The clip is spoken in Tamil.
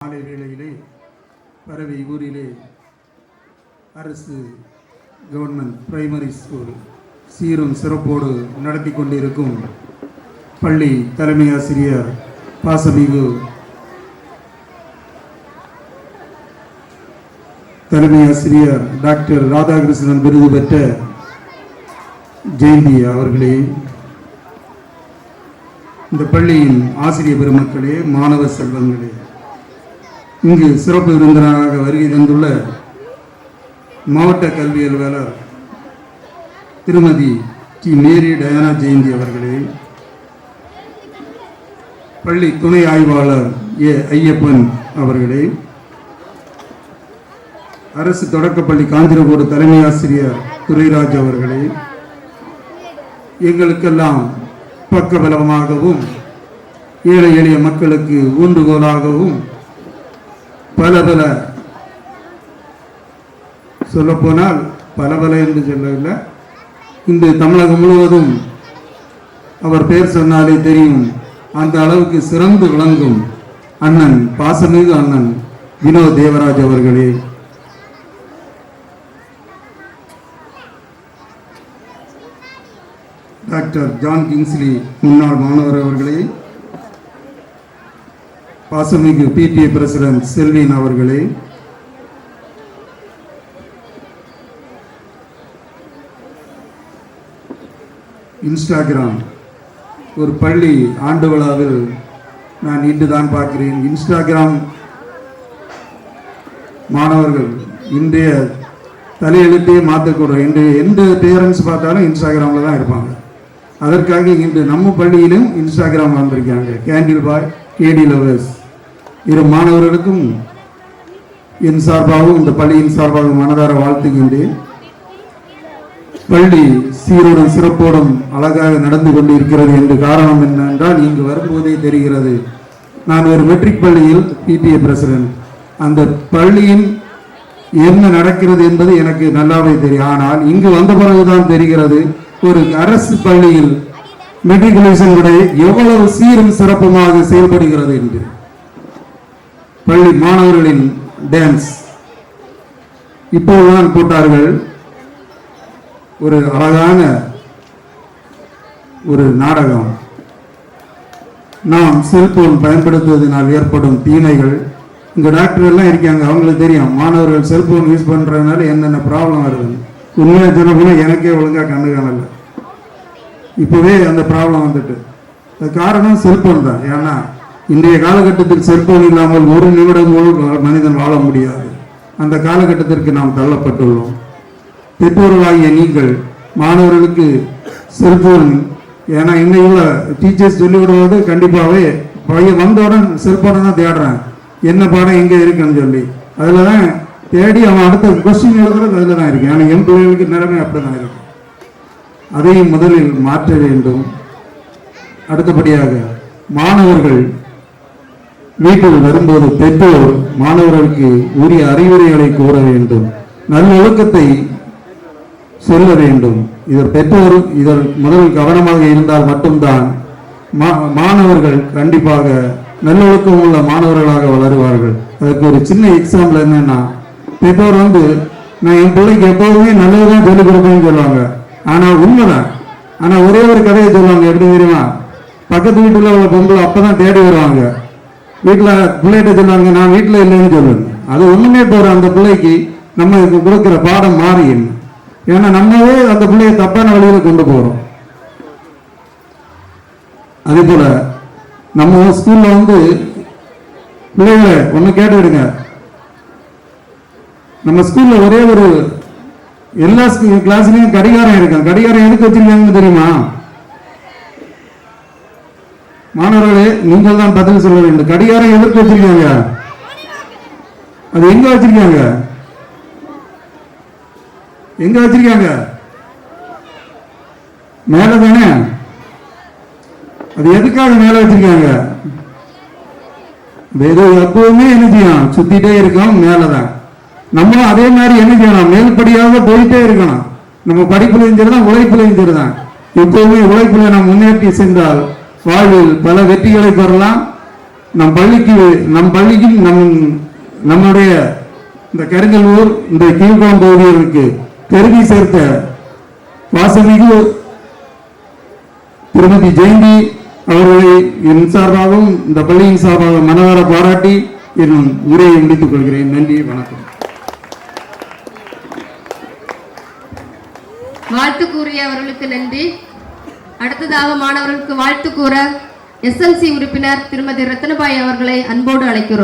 மாலை வேளையிலே பரவி ஊரிலே அரசு கவர்மெண்ட் பிரைமரி ஸ்கூல் சீரும் சிறப்போடு நடத்தி கொண்டிருக்கும் பள்ளி தலைமை ஆசிரியர் பாசமிகு தலைமை ஆசிரியர் டாக்டர் ராதாகிருஷ்ணன் விருது பெற்ற ஜெயந்தி அவர்களே, இந்த பள்ளியின் ஆசிரியர் பெருமக்களே, மாணவ செல்வங்களே, இங்கு சிறப்பு விருந்தினராக வருகை தந்துள்ள மாவட்ட கல்வி அலுவலர் திருமதி டி மேரி டயானா ஜெயந்தி அவர்களே, பள்ளி துணை ஆய்வாளர் ஏ ஐயப்பன் அவர்களே, அரசு தொடக்கப்பள்ளி காஞ்சிரகோடு தலைமை ஆசிரியர் துரைராஜ் அவர்களே, எங்களுக்கெல்லாம் பக்கபலமாகவும் ஏழை எளிய மக்களுக்கு ஊன்றுகோலாகவும் பல பல சொல்லப்போனால் பல என்று சொல்லவில்லை, இந்த தமிழகம் முழுவதும் அவர் பெயர் சொன்னாலே தெரியும், அந்த அளவுக்கு சிறந்து விளங்கும் அண்ணன் பாசமிகு அண்ணன் வினோத் தேவராஜ் அவர்களே, டாக்டர் ஜான் கிங்ஸ்லி முன்னாள் மாணவர் அவர்களே, பாசமிகு பிடிஏ பிரசிடென்ட் செல்வின் அவர்களே, இன்ஸ்டாகிராம் ஒரு பள்ளி ஆண்டு விழாவில் நான் இன்று தான் பார்க்கிறேன். இன்ஸ்டாகிராம் மாணவர்கள் இன்றைய தலையெழுத்தையே மாற்றக்கூட எந்த பேரண்ட்ஸ் பார்த்தாலும் இன்ஸ்டாகிராமில் தான் இருப்பாங்க. அதற்காக இன்று நம்ம பள்ளியிலும் இன்ஸ்டாகிராம் வந்திருக்காங்க. கேண்டில் பாய், கேடி லவர்ஸ் இரு மாணவர்களுக்கும் என் சார்பாகவும் இந்த பள்ளியின் சார்பாகவும் மனதார வாழ்த்துகின்றேன். பள்ளி சீரோடும் சிறப்போடும் அழகாக நடந்து கொண்டு இருக்கிறது என்று காரணம் என்னென்றால், இங்கு வரும்போதே தெரிகிறது. நான் ஒரு மெட்ரிக் பள்ளியில் பிடிஏ பிரசிடென்ட். அந்த பள்ளியின் என்ன நடக்கிறது என்பது எனக்கு நல்லாவே தெரியும். ஆனால் இங்கு வந்த பிறகுதான் தெரிகிறது, ஒரு அரசு பள்ளியில் மெட்ரிகுலேஷன் விட எவ்வளவு சீரும் சிறப்புமாக செயல்படுகிறது என்று. பள்ளி மாணவர்களின் டான்ஸ் இப்போதுதான் போட்டார்கள். ஒரு அழகான ஒரு நாடகம். நாம் செல்போன் பயன்படுத்துவதனால் ஏற்படும் தீமைகள், இங்க டாக்டர் எல்லாம் இருக்காங்க, அவங்களுக்கு தெரியும் மாணவர்கள் செல்போன் யூஸ் பண்றதுனால என்னென்ன ப்ராப்ளம் வருது. உண்மையாக சொல்ல போனால் எனக்கே ஒழுங்கா கண்ணு காணல, இப்பவே அந்த ப்ராப்ளம் வந்துட்டு. அது காரணம் செல்போன் தான். ஏன்னா இன்றைய காலகட்டத்தில் செல்போன் இல்லாமல் ஒரு நிமிடம் மனிதன் வாழ முடியாது. அந்த காலகட்டத்திற்கு நாம் தள்ளப்பட்டுள்ளோம். பெற்றோர்களாகிய நீங்கள் மாணவர்களுக்கு செல்போன், ஏன்னா இன்னைக்குள்ள டீச்சர்ஸ் சொல்லிவிடுவது கண்டிப்பாகவே பையன் வந்தவுடன் செல்போனை தான் தேடுறான், என்ன பாடம் எங்கே இருக்குன்னு சொல்லி. அதில் தான் தேடி அவன் அடுத்த கொஸ்டின் எழுதுறது அதில் தான் இருக்கு. ஆனால் என் பிள்ளைகளுக்கு நிலைமை அப்படி தான் இருக்கு. அதையும் முதலில் மாற்ற வேண்டும். அடுத்தபடியாக மாணவர்கள் வீட்டில் வரும்போது பெற்றோர் மாணவர்களுக்கு உரிய அறிவுரைகளை கூற வேண்டும், நல்லொழுக்கத்தை சொல்ல வேண்டும். இதில் பெற்றோர் இதில் முதலில் கவனமாக இருந்தால் மட்டும்தான் மாணவர்கள் கண்டிப்பாக நல்லொழுக்கம் உள்ள மாணவர்களாக வளருவார்கள். அதுக்கு ஒரு சின்ன எக்ஸாம்பிள் என்னன்னா, பெற்றோர் நான் என் பிள்ளைக்கு எப்போதுமே நல்லதுதான் சொல்லிக் கொடுப்பேன்னு சொல்லுவாங்க. ஆனால் உண்மைதான். ஆனால் ஒரே ஒரு கதையை சொல்லுவாங்க. எப்படி தெரியுமா? பக்கத்து வீட்டில் உள்ள பொம்பளை அப்பதான் தேடி வருவாங்க. வீட்டில் பிள்ளைகிட்ட சொல்லுவாங்க, நான் வீட்டில் இல்லைன்னு சொல்லுவேன். அது ஒண்ணுமே போற அந்த பிள்ளைக்கு நம்ம கொடுக்குற பாடம் மாறி. ஏன்னா நம்மவே அந்த பிள்ளைய தப்பான வழியில கொண்டு போறோம். அதே போல நம்ம ஸ்கூல்ல பிள்ளைகளை ஒண்ணு கேட்டுடுங்க. நம்ம ஸ்கூல்ல ஒரே ஒரு எல்லா கிளாஸ்லயும் கடிகாரம் இருக்கும். கடிகாரம் எதுக்கு வச்சிருக்காங்கன்னு தெரியுமா? மாணவர்களே, நீங்கள் தான் பதில் சொல்ல வேண்டும். கடிகாரம் எதற்கு வச்சிருக்காங்க? அது எங்க வச்சிருக்காங்க? எங்க வச்சிருக்காங்க? மேல தானே. அது எதுக்காக மேல வச்சிருக்காங்க? ஏதோ எப்பவுமே என்ன செய்யணும், சுத்திட்டே இருக்கோம், மேலதான். நம்மளும் அதே மாதிரி என்ன செய்யணும், மேல்படியாக போயிட்டே இருக்கணும். நம்ம படிப்புலையும் சரிதான், உழைப்புலையும் சரிதான். எப்பவுமே உழைப்புல நாம் முன்னேற்றி சென்றால் வாழ்வில் பல வெற்றிகளை பெறலாம். நம் பள்ளிக்கு நம்முடைய இந்த கருங்கல்லூர் இந்த கீழ்குளம் பகுதிகளுக்கு பெருமை சேர்த்த வாசமிகு திருமதி ஜெயந்தி அவர்களை என் சார்பாகவும் இந்த பள்ளியின் சார்பாக மனதார பாராட்டி என் உரையை முடித்துக் கொள்கிறேன். நன்றி, வணக்கம். வாழ்த்து கூறிய அவர்களுக்கு நன்றி. அடுத்ததாக மாணவர்களுக்கு வாழ்த்து கூற SMC உறுப்பினர் திருமதி ரத்னபாய் அவர்களை அன்போடு அழைக்கிறோம்.